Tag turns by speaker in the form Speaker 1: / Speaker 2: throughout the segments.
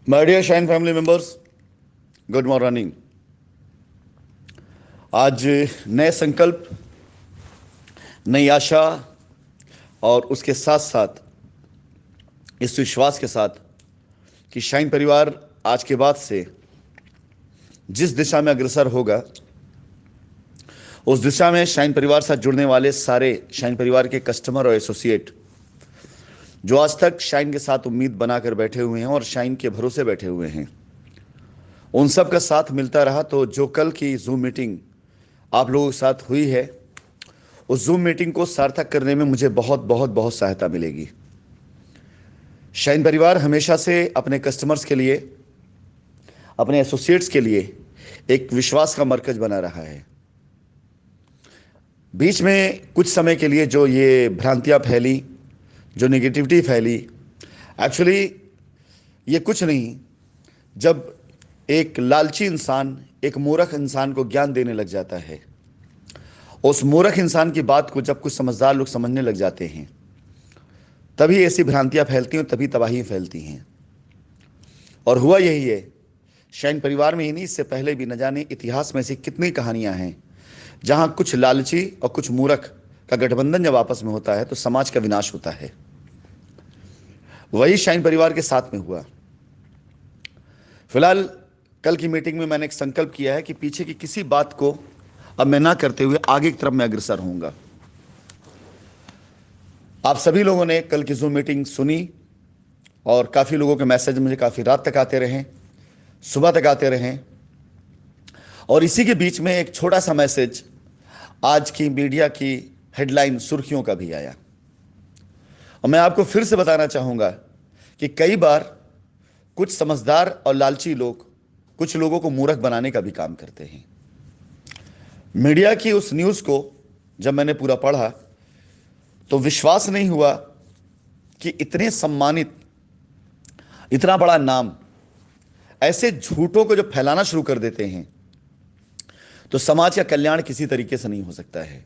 Speaker 1: My dear shine family members, good morning. आज नए संकल्प, नई आशा और उसके साथ साथ इस विश्वास के साथ कि शाइन परिवार आज के बाद से जिस दिशा में अग्रसर होगा उस दिशा में शाइन परिवार से जुड़ने वाले सारे शाइन परिवार के कस्टमर और एसोसिएट जो आज तक शाइन के साथ उम्मीद बनाकर बैठे हुए हैं और शाइन के भरोसे बैठे हुए हैं, उन सब का साथ मिलता रहा तो जो कल की जूम मीटिंग आप लोगों के साथ हुई है, उस जूम मीटिंग को सार्थक करने में मुझे बहुत बहुत बहुत सहायता मिलेगी। शाइन परिवार हमेशा से अपने कस्टमर्स के लिए, अपने एसोसिएट्स के लिए एक विश्वास का मरकज बना रहा है। बीच में कुछ समय के लिए जो ये भ्रांतियां फैली, जो नेगेटिविटी फैली, एक्चुअली ये कुछ नहीं। जब एक लालची इंसान एक मूर्ख इंसान को ज्ञान देने लग जाता है, उस मूर्ख इंसान की बात को जब कुछ समझदार लोग समझने लग जाते हैं, तभी ऐसी भ्रांतियां फैलती हैं, तभी तबाही फैलती हैं। और हुआ यही है शाइन परिवार में ही नहीं, इससे पहले भी न जाने इतिहास में ऐसी कितनी कहानियां हैं जहां कुछ लालची और कुछ मूर्ख का गठबंधन जब आपस में होता है तो समाज का विनाश होता है। वही शाइन परिवार के साथ में हुआ। फिलहाल कल की मीटिंग में मैंने एक संकल्प किया है कि पीछे की किसी बात को अब मैं ना करते हुए आगे की तरफ मैं अग्रसर होऊंगा। आप सभी लोगों ने कल की जूम मीटिंग सुनी और काफ़ी लोगों के मैसेज मुझे काफ़ी रात तक आते रहे, सुबह तक आते रहे। और इसी के बीच में एक छोटा सा मैसेज आज की मीडिया की हेडलाइन सुर्खियों का भी आया। और मैं आपको फिर से बताना चाहूँगा कि कई बार कुछ समझदार और लालची लोग कुछ लोगों को मूर्ख बनाने का भी काम करते हैं। मीडिया की उस न्यूज़ को जब मैंने पूरा पढ़ा तो विश्वास नहीं हुआ कि इतने सम्मानित, इतना बड़ा नाम ऐसे झूठों को जो फैलाना शुरू कर देते हैं तो समाज का कल्याण किसी तरीके से नहीं हो सकता है।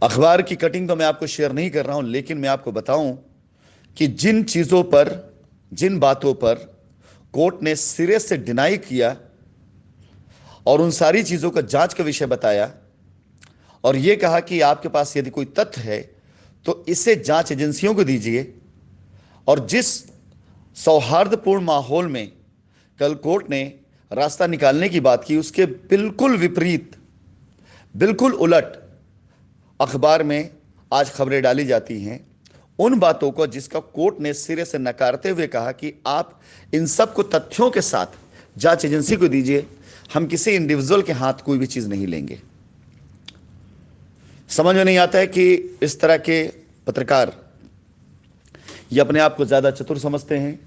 Speaker 1: अखबार की कटिंग तो मैं आपको शेयर नहीं कर रहा हूं, लेकिन मैं आपको बताऊं कि जिन चीजों पर, जिन बातों पर कोर्ट ने सिरे से डिनाई किया और उन सारी चीजों का जांच का विषय बताया और यह कहा कि आपके पास यदि कोई तथ्य है तो इसे जांच एजेंसियों को दीजिए, और जिस सौहार्दपूर्ण माहौल में कल कोर्ट ने रास्ता निकालने की बात की, उसके बिल्कुल विपरीत, बिल्कुल उलट अखबार में आज खबरें डाली जाती हैं उन बातों को जिसका कोर्ट ने सिरे से नकारते हुए कहा कि आप इन सब को तथ्यों के साथ जांच एजेंसी को दीजिए, हम किसी इंडिविजुअल के हाथ कोई भी चीज नहीं लेंगे। समझ में नहीं आता है कि इस तरह के पत्रकार ये अपने आप को ज्यादा चतुर समझते हैं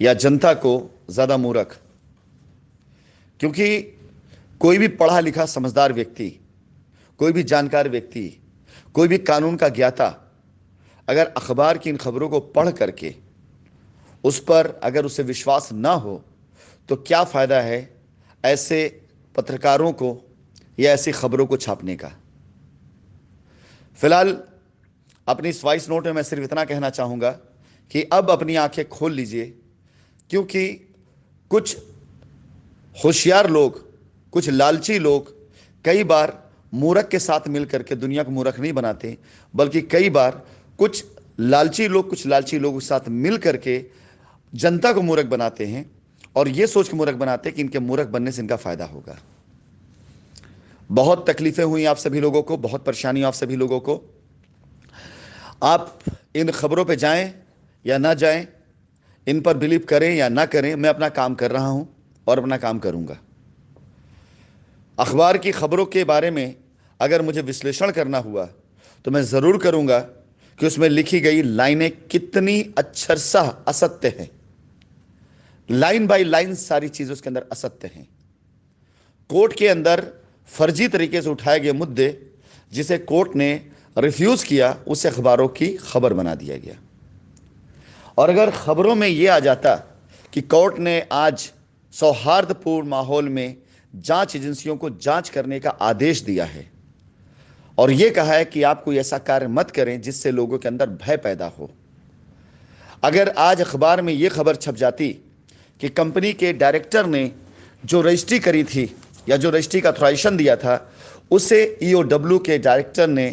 Speaker 1: या जनता को ज्यादा मूर्ख। क्योंकि कोई भी पढ़ा लिखा समझदार व्यक्ति, कोई भी जानकार व्यक्ति, कोई भी कानून का ज्ञाता अगर अखबार की इन खबरों को पढ़ करके उस पर अगर उसे विश्वास ना हो तो क्या फायदा है ऐसे पत्रकारों को या ऐसी खबरों को छापने का। फिलहाल अपनी इस वॉइस नोट में मैं सिर्फ इतना कहना चाहूंगा कि अब अपनी आंखें खोल लीजिए, क्योंकि कुछ होशियार लोग, कुछ लालची लोग कई बार मूर्ख के साथ मिलकर के दुनिया को मूर्ख नहीं बनाते, बल्कि कई बार कुछ लालची लोग कुछ लालची लोगों के साथ मिल करके जनता को मूर्ख बनाते हैं और यह सोच के मूर्ख बनाते हैं कि इनके मूर्ख बनने से इनका फायदा होगा। बहुत तकलीफें हुई आप सभी लोगों को, बहुत परेशानी आप सभी लोगों को। आप इन खबरों पे जाएं या ना जाएं, इन पर बिलीव करें या ना करें, मैं अपना काम कर रहा हूं और अपना काम करूंगा। अखबार की खबरों के बारे में अगर मुझे विश्लेषण करना हुआ तो मैं ज़रूर करूंगा कि उसमें लिखी गई लाइनें कितनी अक्षरशः असत्य हैं। लाइन बाय लाइन सारी चीज़ उसके अंदर असत्य हैं। कोर्ट के अंदर फर्जी तरीके से उठाए गए मुद्दे जिसे कोर्ट ने रिफ्यूज़ किया, उसे अखबारों की खबर बना दिया गया। और अगर खबरों में यह आ जाता कि कोर्ट ने आज सौहार्दपूर्ण माहौल में जांच एजेंसियों को जांच करने का आदेश दिया है और यह कहा है कि आप कोई ऐसा कार्य मत करें जिससे लोगों के अंदर भय पैदा हो, अगर आज अखबार में ये खबर छप जाती कि कंपनी के डायरेक्टर ने जो रजिस्ट्री करी थी या जो रजिस्ट्री का ऑथराइजेशन दिया था, उसे ईओडब्ल्यू के डायरेक्टर ने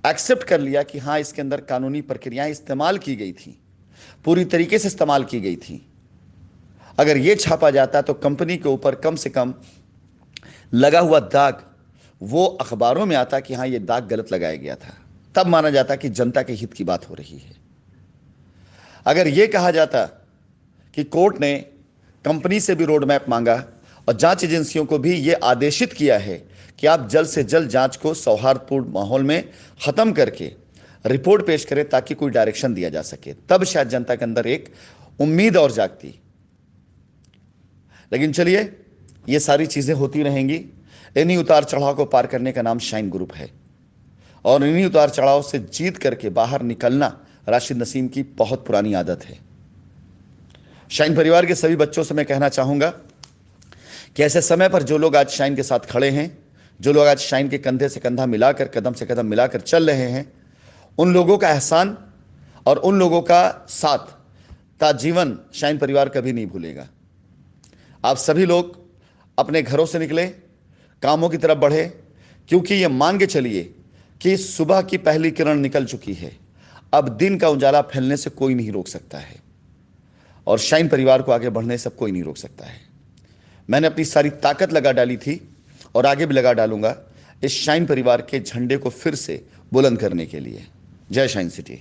Speaker 1: एक्सेप्ट कर लिया कि हाँ, इसके अंदर कानूनी प्रक्रियाएं इस्तेमाल की गई थी, पूरी तरीके से इस्तेमाल की गई थी, अगर ये छापा जाता तो कंपनी के ऊपर कम से कम लगा हुआ दाग वो अखबारों में आता कि हाँ, ये दाग गलत लगाया गया था, तब माना जाता कि जनता के हित की बात हो रही है। अगर यह कहा जाता कि कोर्ट ने कंपनी से भी रोड मैप मांगा और जांच एजेंसियों को भी यह आदेशित किया है कि आप जल्द से जल्द जांच को सौहार्दपूर्ण माहौल में खत्म करके रिपोर्ट पेश करें ताकि कोई डायरेक्शन दिया जा सके, तब शायद जनता के अंदर एक उम्मीद और जागती। लेकिन चलिए, ये सारी चीजें होती रहेंगी। इन्हीं उतार चढ़ाव को पार करने का नाम शाइन ग्रुप है और इन्हीं उतार चढ़ाव से जीत करके बाहर निकलना राशिद नसीम की बहुत पुरानी आदत है। शाइन परिवार के सभी बच्चों से मैं कहना चाहूंगा कि ऐसे समय पर जो लोग आज शाइन के साथ खड़े हैं, जो लोग आज शाइन के कंधे से कंधा मिलाकर, कदम से कदम मिलाकर चल रहे हैं, उन लोगों का एहसान और उन लोगों का साथ ताजीवन शाइन परिवार कभी नहीं भूलेगा। आप सभी लोग अपने घरों से निकले, कामों की तरफ बढ़े, क्योंकि ये मान के चलिए कि सुबह की पहली किरण निकल चुकी है। अब दिन का उजाला फैलने से कोई नहीं रोक सकता है और शाइन परिवार को आगे बढ़ने से कोई नहीं रोक सकता है। मैंने अपनी सारी ताकत लगा डाली थी और आगे भी लगा डालूंगा इस शाइन परिवार के झंडे को फिर से बुलंद करने के लिए। जय शाइन सिटी।